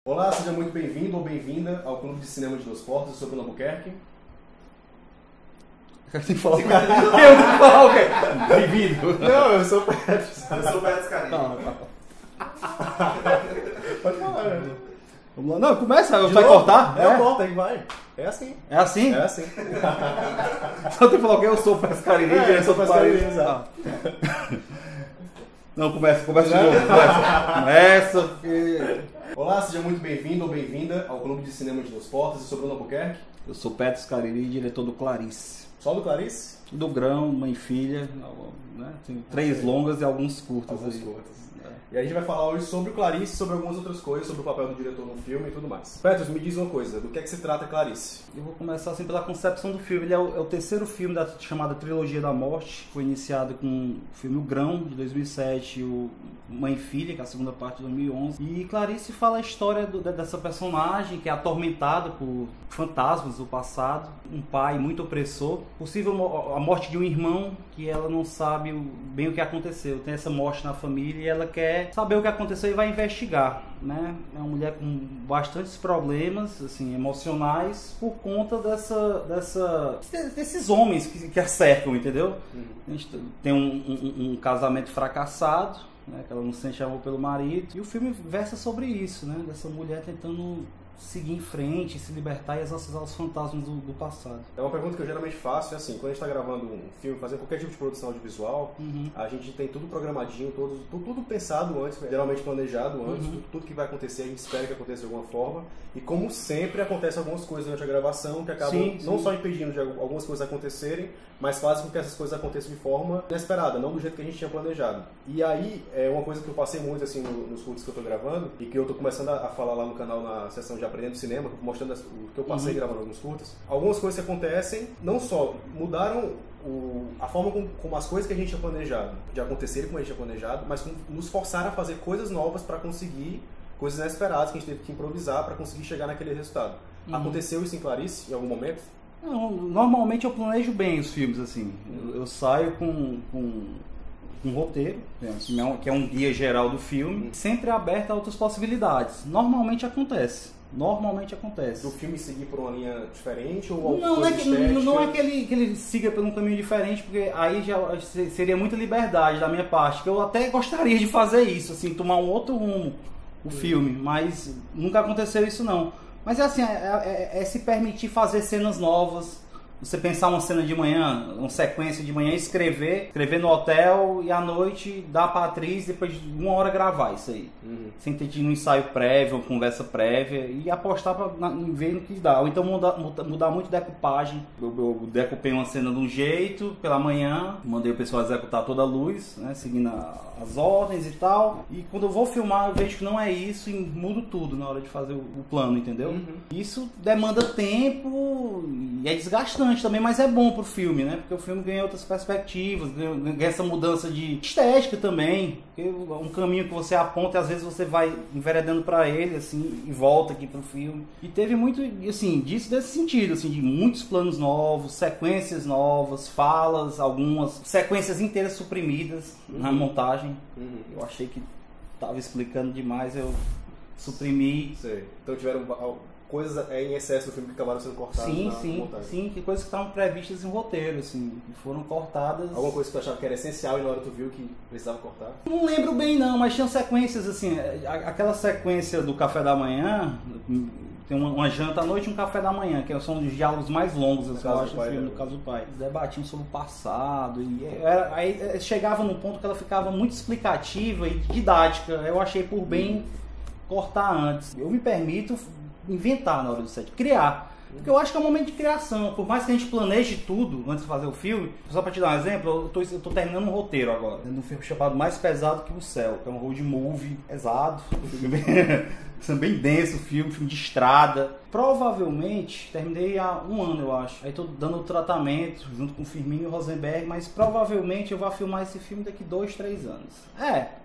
Olá, seja muito bem-vindo ou bem-vinda ao Clube de Cinema de Duas Portas. Eu sou Bruno Albuquerque. Tem que falar o quê? Eu tenho que falar o quê? Bem-vindo. Não, eu sou o Petros. Eu sou o Petros Carinho. Pode falar, né? Vamos lá. Não, começa. De Vai novo? cortar? Eu corto, aí vai. É assim. É assim? É assim. Só tem que falar o quê? Eu sou o Pescarini, eu sou o Pescarini, Paris. exato. Não, começa de novo. Começa. Olá, seja muito bem-vindo ou bem-vinda ao Clube de Cinema de Duas Portas. Eu sou Bruno Albuquerque. Eu sou Petros Carini, diretor do Clarice. Só do Clarice? Do Grão, Mãe e Filha, né? Tem 3 longas e alguns curtas. Alguns aí. curtas. E a gente vai falar hoje sobre o Clarice, sobre algumas outras coisas, sobre o papel do diretor no filme e tudo mais. Petros, me diz uma coisa, do que é que se trata Clarice? Eu vou começar assim pela concepção do filme. Ele é o terceiro filme da chamada Trilogia da Morte. Foi iniciado com o filme O Grão, de 2007, o Mãe e Filha, que é a segunda parte de 2011. E Clarice fala a história dessa personagem que é atormentada por fantasmas do passado. Um pai muito opressor. Possível a morte de um irmão que ela não sabe bem o que aconteceu. Tem essa morte na família e ela quer saber o que aconteceu e vai investigar, né? É uma mulher com bastantes problemas, assim, emocionais por conta desses homens que a cercam, entendeu? A gente tem um casamento fracassado, né? Que ela não sente amor pelo marido, e o filme versa sobre isso, né? Dessa mulher tentando seguir em frente, se libertar e exorcizar os fantasmas do passado. É uma pergunta que eu geralmente faço, é assim, quando a gente está gravando um filme, fazendo qualquer tipo de produção audiovisual, a gente tem tudo programadinho, tudo pensado antes, geralmente planejado antes, tudo que vai acontecer a gente espera que aconteça de alguma forma, e como sempre acontecem algumas coisas durante a gravação que acabam não só impedindo de algumas coisas acontecerem, mas fazem com que essas coisas aconteçam de forma inesperada, não do jeito que a gente tinha planejado. E aí, é uma coisa que eu passei muito assim nos cursos que eu estou gravando, e que eu estou começando a falar lá no canal na sessão de Aprendendo Cinema, mostrando o que eu passei gravando alguns curtas. Algumas coisas que acontecem, não só mudaram a forma como as coisas que a gente tinha planejado, de acontecerem como a gente tinha planejado, mas nos forçaram a fazer coisas novas para conseguir coisas inesperadas que a gente teve que improvisar para conseguir chegar naquele resultado. Aconteceu isso em Clarice, em algum momento? Não, normalmente eu planejo bem os filmes, assim. Eu saio com um roteiro, que é um guia geral do filme, sempre aberto a outras possibilidades. Normalmente acontece. Do filme seguir por uma linha diferente ou não é que ele siga por um caminho diferente, porque aí já seria muita liberdade da minha parte, que eu até gostaria de fazer isso, assim, tomar um outro rumo o filme, mas nunca aconteceu isso não. Mas é assim, é se permitir fazer cenas novas. Você pensar uma cena de manhã, uma sequência de manhã, escrever no hotel e à noite dar pra atriz, depois de 1 hora gravar isso aí. Sem ter tido um ensaio prévio, uma conversa prévia, e apostar em ver no que dá. Ou então mudar muito decupagem. Eu decupei uma cena de um jeito pela manhã, mandei o pessoal executar toda a luz, né, seguindo as ordens e tal. E quando eu vou filmar, eu vejo que não é isso e mudo tudo na hora de fazer o plano, entendeu? Isso demanda tempo e é desgastante também, mas é bom pro filme, né? Porque o filme ganha outras perspectivas, ganha essa mudança de estética também. Porque um caminho que você aponta e às vezes você vai enveredando para ele, assim, e volta aqui pro filme. E teve muito, assim, desse sentido, assim, de muitos planos novos, sequências novas, falas, algumas sequências inteiras suprimidas na montagem. Eu achei que tava explicando demais, eu suprimi. Sei. Então tiveram coisas em excesso do filme que acabaram sendo cortadas na montagem. Sim, que coisas que estavam previstas em roteiro, assim, que foram cortadas. Alguma coisa que tu achava que era essencial e na hora tu viu que precisava cortar? Não lembro bem não, mas tinham sequências assim, aquela sequência do café da manhã, tem uma janta à noite e um café da manhã, que são os diálogos mais longos, eu acho, do filme, no caso do pai. Eles debatiam sobre o passado, aí chegava num ponto que ela ficava muito explicativa e didática, eu achei por bem cortar antes. Eu me permito inventar na hora do set, criar. Porque eu acho que é um momento de criação. Por mais que a gente planeje tudo antes de fazer o filme, só pra te dar um exemplo, eu tô terminando um roteiro agora. Um filme chamado Mais Pesado que o Céu, que é um road movie pesado. Bem denso o filme de estrada. Provavelmente, terminei há 1 ano, eu acho. Aí tô dando o tratamento junto com o Firmino e o Rosenberg, mas provavelmente eu vou filmar esse filme daqui 2, 3 anos.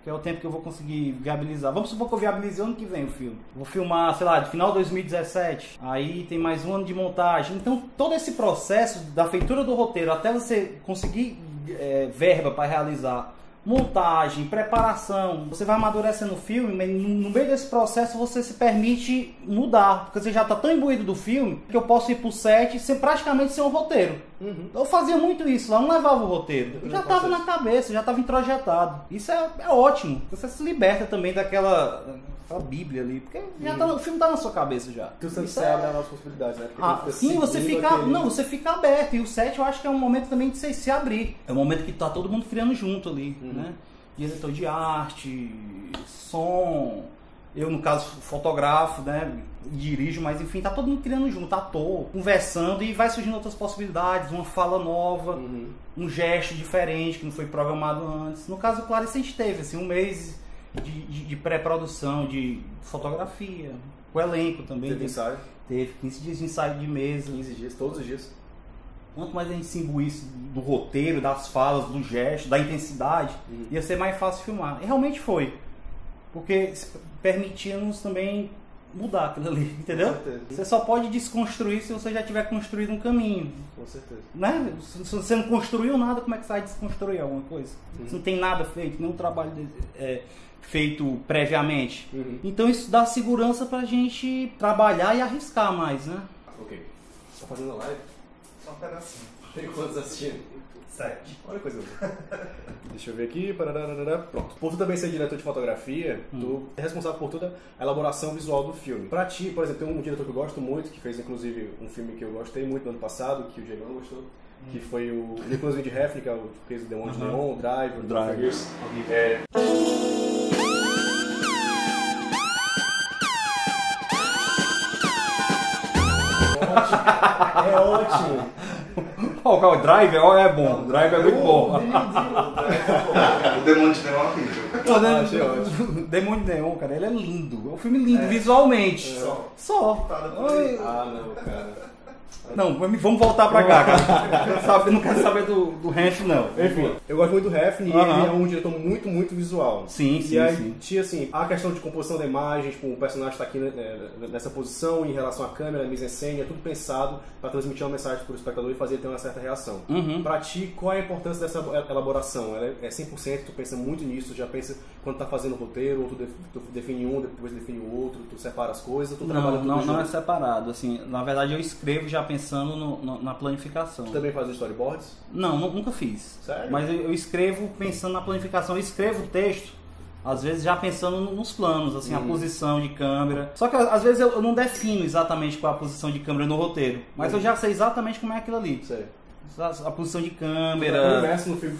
Que é o tempo que eu vou conseguir viabilizar. Vamos supor que eu viabilize ano que vem o filme. Vou filmar, sei lá, de final de 2017. Aí tem mais 1 ano de montagem. Então, todo esse processo da feitura do roteiro até você conseguir verba para realizar montagem, preparação, você vai amadurecendo o filme, mas no meio desse processo você se permite mudar, porque você já está tão imbuído do filme que eu posso ir pro set praticamente sem um roteiro. Eu fazia muito isso lá, não levava o roteiro, eu já estava na cabeça, já estava introjetado. Isso é ótimo, você se liberta também daquela Bíblia ali, porque já tá, o filme tá na sua cabeça já. Você abre as possibilidades, né? Sim, você fica aberto, e o set eu acho que é um momento também de você se abrir. É um momento que tá todo mundo criando junto ali, né? Diretor de arte, som, eu no caso fotografo, né? Dirijo, mas enfim, tá todo mundo criando junto, ator, conversando, e vai surgindo outras possibilidades, uma fala nova, um gesto diferente que não foi programado antes. No caso, Clarice, a gente teve assim, um mês de pré-produção, de fotografia, o elenco também. Teve ensaio? Teve 15 dias de ensaio de mesa. 15 dias, todos os dias. Quanto mais a gente se imbuísse do roteiro, das falas, do gesto, da intensidade, ia ser mais fácil filmar. E realmente foi. Porque permitia-nos também mudar aquilo ali, entendeu? Com certeza. Você só pode desconstruir se você já tiver construído um caminho. Com certeza. Né? Se você não construiu nada, como é que você vai desconstruir alguma coisa? Se não tem nada feito, nenhum trabalho feito previamente. Então isso dá segurança pra gente trabalhar e arriscar mais, né? Ok. Tá fazendo a live? Só um pedacinho. Tem quantos assistindo? 7. Olha que coisa boa. Deixa eu ver aqui. Pronto. Por tu também ser diretor de fotografia, tu é responsável por toda a elaboração visual do filme. Pra ti, por exemplo, tem um diretor que eu gosto muito, que fez inclusive um filme que eu gostei muito no ano passado, que o Diego não gostou, que foi o Nicolas Winding Refn, que é o que fez o Demônio de Neon, o Drive. É ótimo. O Drive é bom, o Drive é muito bom. O Demônio de Neon é horrível. Achei ótimo. O Demônio de Neon, cara, ele é lindo. É um filme lindo, visualmente. Só. Não, cara. Não, vamos voltar pra cá, cara. Eu não quero saber do Refn, não. Enfim, eu gosto muito do Refn e ele é um diretor muito, muito visual. Sim. E aí tinha assim, a questão de composição da imagem, tipo, o personagem tá aqui nessa posição em relação à câmera, a mise-en-scène, é tudo pensado para transmitir uma mensagem pro espectador e fazer ele ter uma certa reação. Pra ti, qual é a importância dessa elaboração? Ela é 100%, tu pensa muito nisso, já pensa quando tá fazendo o roteiro, ou tu define um, depois define o outro, tu separa as coisas, tu trabalha tudo junto? Não é separado, assim, na verdade eu escrevo já pensando na planificação. Tu também faz storyboards? Não, nunca fiz. Sério? Mas eu escrevo pensando na planificação, eu escrevo o texto, às vezes já pensando nos planos, assim, a posição de câmera. Só que às vezes eu não defino exatamente qual é a posição de câmera no roteiro, mas eu já sei exatamente como é aquilo ali. Sei. A posição de câmera, no filme,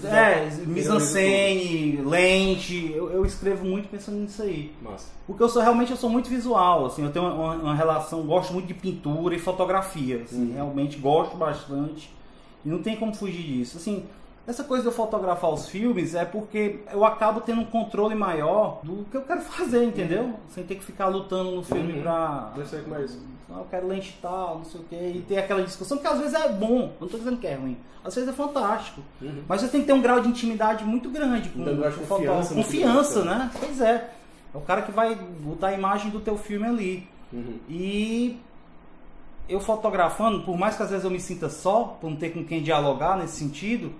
mise-en-scène, lente, eu escrevo muito pensando nisso aí. Massa. Porque eu sou muito visual, assim, eu tenho uma relação, gosto muito de pintura e fotografia, assim, realmente gosto bastante e não tem como fugir disso. Assim, essa coisa de eu fotografar os filmes é porque eu acabo tendo um controle maior do que eu quero fazer, entendeu? Sem ter que ficar lutando no filme pra... Eu sei como é isso. Eu quero lente tal, não sei o que, e ter aquela discussão, que às vezes é bom, eu não estou dizendo que é ruim, às vezes é fantástico, mas você tem que ter um grau de intimidade muito grande com o fotógrafo, confiança, né? Pois é o cara que vai botar a imagem do teu filme ali. E eu fotografando, por mais que às vezes eu me sinta só, por não ter com quem dialogar nesse sentido,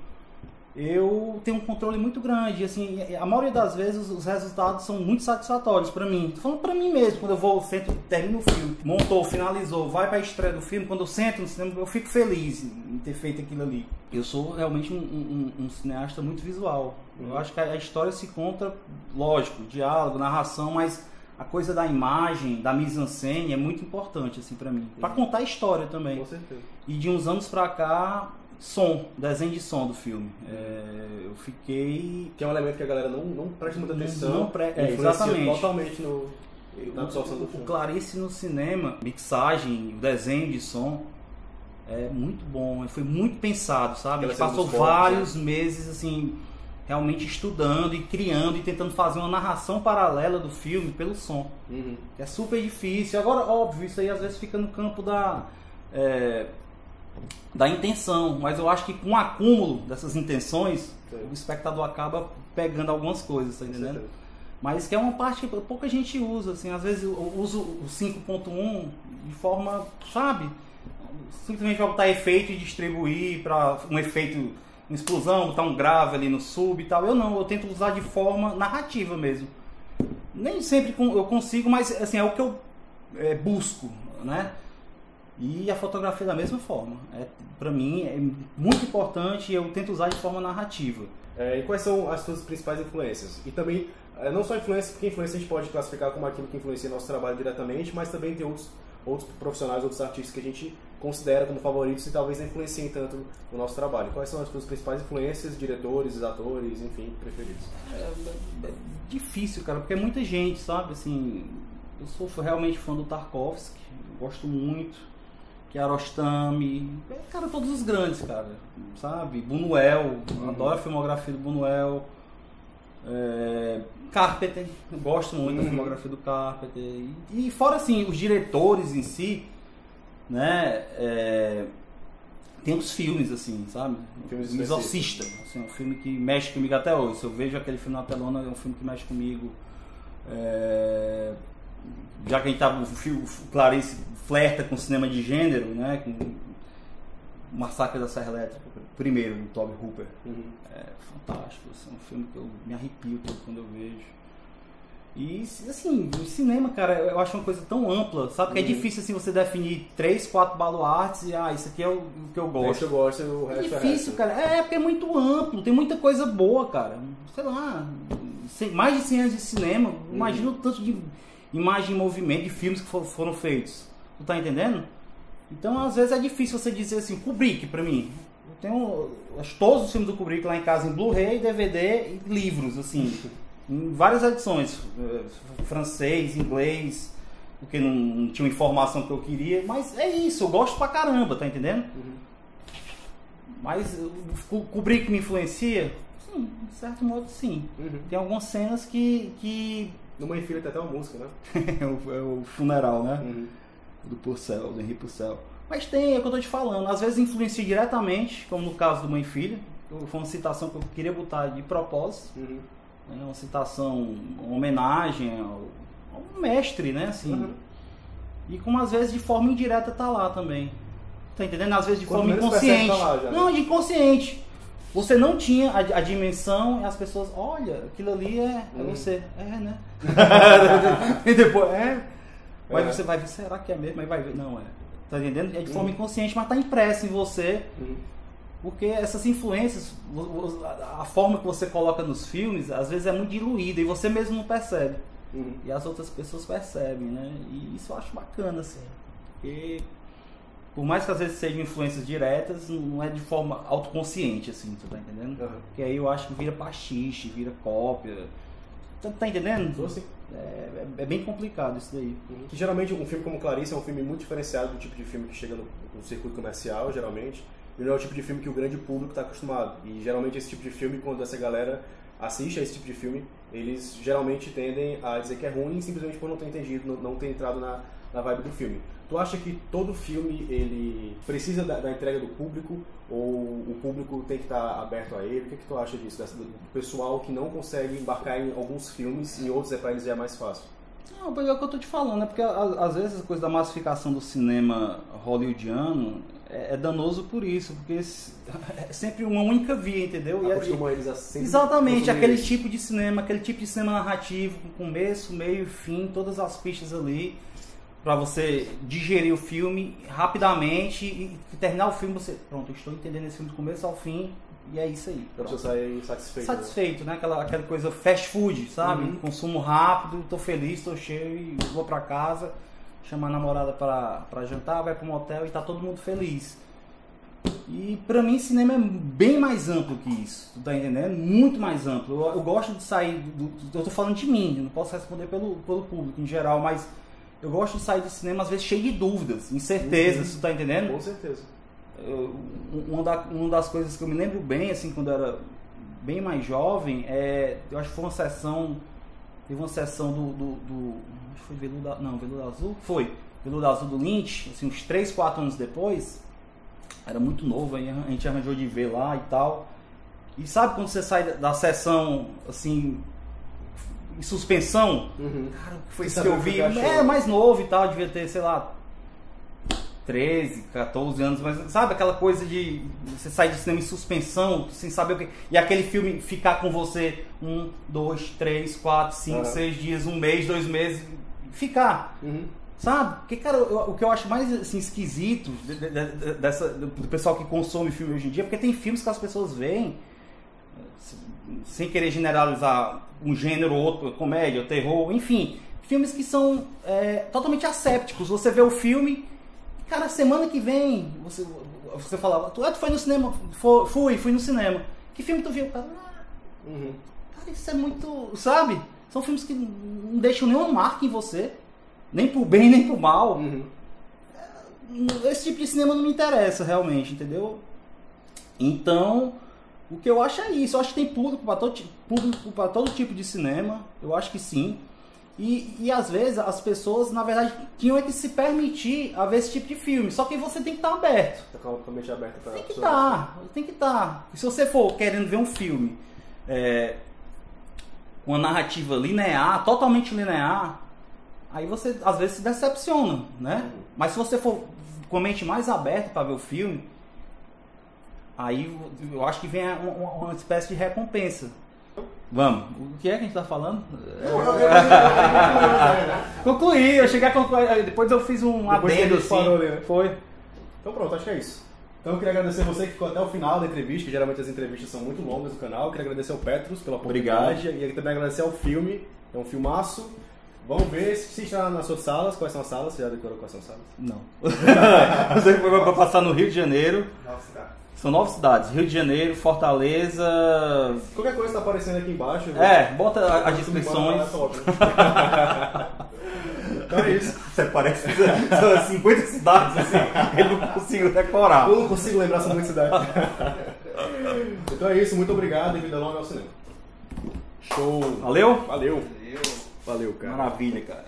eu tenho um controle muito grande, assim, a maioria das vezes os resultados são muito satisfatórios pra mim. Tô falando pra mim mesmo, quando eu vou, sento, termino o filme, montou, finalizou, vai pra estreia do filme, quando eu sento no cinema, eu fico feliz em ter feito aquilo ali. Eu sou realmente um cineasta muito visual. Eu acho que a história se conta, lógico, diálogo, narração, mas a coisa da imagem, da mise-en-scène é muito importante, assim, pra mim. Pra contar a história também. Com certeza. E de uns anos pra cá, desenho de som do filme. Eu fiquei... Que é um elemento que a galera não presta muita atenção. Exatamente. Totalmente na absorção do filme. O Clarice no cinema, mixagem, o desenho de som, é muito bom. Foi muito pensado, sabe? A gente passou vários meses, assim, realmente estudando e criando e tentando fazer uma narração paralela do filme pelo som. Que é super difícil. Agora, óbvio, isso aí às vezes fica no campo da intenção, mas eu acho que com o acúmulo dessas intenções, o espectador acaba pegando algumas coisas, tá entendendo? Mas que é uma parte que pouca gente usa, assim, às vezes eu uso o 5.1 de forma, sabe, simplesmente para botar efeito e distribuir para um efeito explosão, botar um grave ali no sub e tal. Eu não, eu tento usar de forma narrativa mesmo. Nem sempre eu consigo, mas assim, é o que eu busco, né? E a fotografia da mesma forma. Para mim é muito importante e eu tento usar de forma narrativa. E quais são as suas principais influências? E também, não só influência, porque influência a gente pode classificar como aquilo que influencia nosso trabalho diretamente, mas também tem outros profissionais, outros artistas que a gente considera como favoritos e talvez não influenciem tanto o nosso trabalho. Quais são as suas principais influências, diretores, atores, enfim, preferidos? É difícil, cara, porque é muita gente, sabe? Assim, eu sou realmente fã do Tarkovsky, gosto muito, Kiarostami, cara, todos os grandes, cara, sabe? Buñuel, adoro a filmografia do Buñuel, Carpenter, gosto muito da filmografia do Carpenter, e fora assim, os diretores em si, né, tem os filmes assim, sabe? Filmes Exorcista, assim, um filme que mexe comigo até hoje, se eu vejo aquele filme na telona, é um filme que mexe comigo. Já que a gente tá, o Clarice flerta com cinema de gênero, né, com o Massacre da Serra Elétrica, primeiro, do Tobe Hooper. É fantástico, assim, um filme que eu me arrepio todo quando eu vejo. E assim, o cinema, cara, eu acho uma coisa tão ampla, sabe? Que é difícil assim você definir 3, 4 baluartes e isso aqui é o que eu gosto. Esse eu gosto, o resto é difícil, cara. Porque é muito amplo, tem muita coisa boa, cara. Sei lá, mais de 100 anos de cinema, imagina o tanto de imagem em movimento, de filmes que foram feitos. Tu tá entendendo? Então, às vezes é difícil você dizer assim, Kubrick pra mim. Eu tenho todos os filmes do Kubrick lá em casa em Blu-ray, DVD e livros, assim. Em várias edições, francês, inglês, porque não tinha informação que eu queria, mas é isso, eu gosto pra caramba, tá entendendo? Mas o Kubrick me influencia? Sim, de certo modo sim. Tem algumas cenas que... No Mãe e Filha tem até uma música, né? é o funeral, né? Do Purcell, do Henri Purcell. Mas tem, é o que eu tô te falando, às vezes influencia diretamente, como no caso do Mãe e Filha, foi uma citação que eu queria botar de propósito. Uma citação, uma homenagem ao mestre, né? Assim. E como às vezes de forma indireta tá lá também. Tá entendendo? Às vezes de forma inconsciente. Tá lá já, né? Não, de inconsciente. Você não tinha a dimensão e as pessoas, olha, aquilo ali é você. Né? E depois, Mas você vai ver, será que é mesmo? Aí vai ver, não é. Tá entendendo? É de forma inconsciente, mas tá impresso em você. Porque essas influências, a forma que você coloca nos filmes, às vezes é muito diluída e você mesmo não percebe. E as outras pessoas percebem, né? E isso eu acho bacana, assim. Porque, por mais que às vezes sejam influências diretas, não é de forma autoconsciente, assim, tu tá entendendo? Porque aí eu acho que vira pastiche, vira cópia. Tá entendendo? Sim. É bem complicado isso daí. Que geralmente um filme como Clarice é um filme muito diferenciado do tipo de filme que chega no circuito comercial, geralmente. E não é o tipo de filme que o grande público está acostumado. E geralmente esse tipo de filme, quando essa galera assiste a esse tipo de filme, eles geralmente tendem a dizer que é ruim simplesmente por não ter entendido, não ter entrado na vibe do filme. Tu acha que todo filme ele precisa da entrega do público ou o público tem que estar aberto a ele? O que tu acha disso? Do pessoal que não consegue embarcar em alguns filmes e outros para eles já é mais fácil? Não, é o que eu tô te falando, porque às vezes a coisa da massificação do cinema hollywoodiano é danoso por isso, porque é sempre uma única via, entendeu? Acostumam eles a sempre exatamente, aquele tipo de cinema narrativo, com começo, meio e fim, todas as pistas ali, pra você digerir o filme rapidamente e terminar o filme, você, pronto, eu estou entendendo esse filme do começo ao fim, e é isso aí. Pra você sair satisfeito. Satisfeito, né? Aquela coisa fast food, sabe? Consumo rápido, tô feliz, tô cheio e vou pra casa, chamar a namorada pra jantar, vai pro motel e tá todo mundo feliz. E pra mim cinema é bem mais amplo que isso, tu tá entendendo? Muito mais amplo. Eu gosto de sair, eu tô falando de mim, eu não posso responder pelo público em geral, mas eu gosto de sair do cinema às vezes cheio de dúvidas, incertezas, tu tá entendendo? Com certeza. Uma das coisas que eu me lembro bem, assim, quando eu era bem mais jovem, eu acho que foi uma sessão, teve uma sessão acho que foi Veludo Azul? Foi, Veludo Azul do Lynch, assim, uns 3, 4 anos depois, era muito novo, aí a gente arranjou de ver lá e tal, e sabe quando você sai da sessão, assim, em suspensão? Cara, o que foi isso que eu vi? Mais novo e tal, devia ter, sei lá, 13, 14 anos, mas sabe aquela coisa de você sair do cinema em suspensão, sem saber o que... E aquele filme ficar com você 1, 2, 3, 4, 5, 6 dias, 1 mês, 2 meses, ficar, sabe? Porque, cara, o que eu acho mais assim, esquisito do pessoal que consome filme hoje em dia, porque tem filmes que as pessoas veem, sem querer generalizar um gênero ou outro, comédia, terror, enfim, filmes que são totalmente assépticos. Você vê o filme, cara, semana que vem você fala, tu foi no cinema? Fui no cinema. Que filme tu viu? Cara, isso é muito, sabe? São filmes que não deixam nenhuma marca em você, nem pro bem nem pro mal. Esse tipo de cinema não me interessa realmente, entendeu? Então, o que eu acho é isso. Eu acho que tem público para todo tipo de cinema. Eu acho que sim. E às vezes as pessoas, na verdade, tinham que se permitir a ver esse tipo de filme. Só que você tem que estar aberto. Tá completamente aberto para tem que estar. Se você for querendo ver um filme com uma narrativa linear, totalmente linear, aí você às vezes se decepciona, né? Mas se você for com a mente mais aberta para ver o filme, aí eu acho que vem uma espécie de recompensa. Vamos. O que é que a gente tá falando? Concluí, eu cheguei a concluir. Depois eu fiz um adendo assim. Parou ali, né? Foi. Então pronto, acho que é isso. Então eu queria agradecer você que ficou até o final da entrevista, que geralmente as entrevistas são muito longas no canal. Eu queria agradecer ao Petrus pela oportunidade. Obrigado. E também agradecer ao filme. É um filmaço. Vamos ver se está nas suas salas. Quais são as salas? Você já decorou quais são as salas? Não. Você foi para passar no Rio de Janeiro. 9 cidades. São 9 cidades. Rio de Janeiro, Fortaleza... Qualquer coisa está aparecendo aqui embaixo. Bota as descrições. Então é isso. Você parece 50 cidades assim. Ele não conseguiu decorar. Eu não consigo lembrar, são muitas cidades. Então é isso. Muito obrigado e vida longa ao cinema. Show. Valeu? Valeu. Valeu, cara. Maravilha, cara.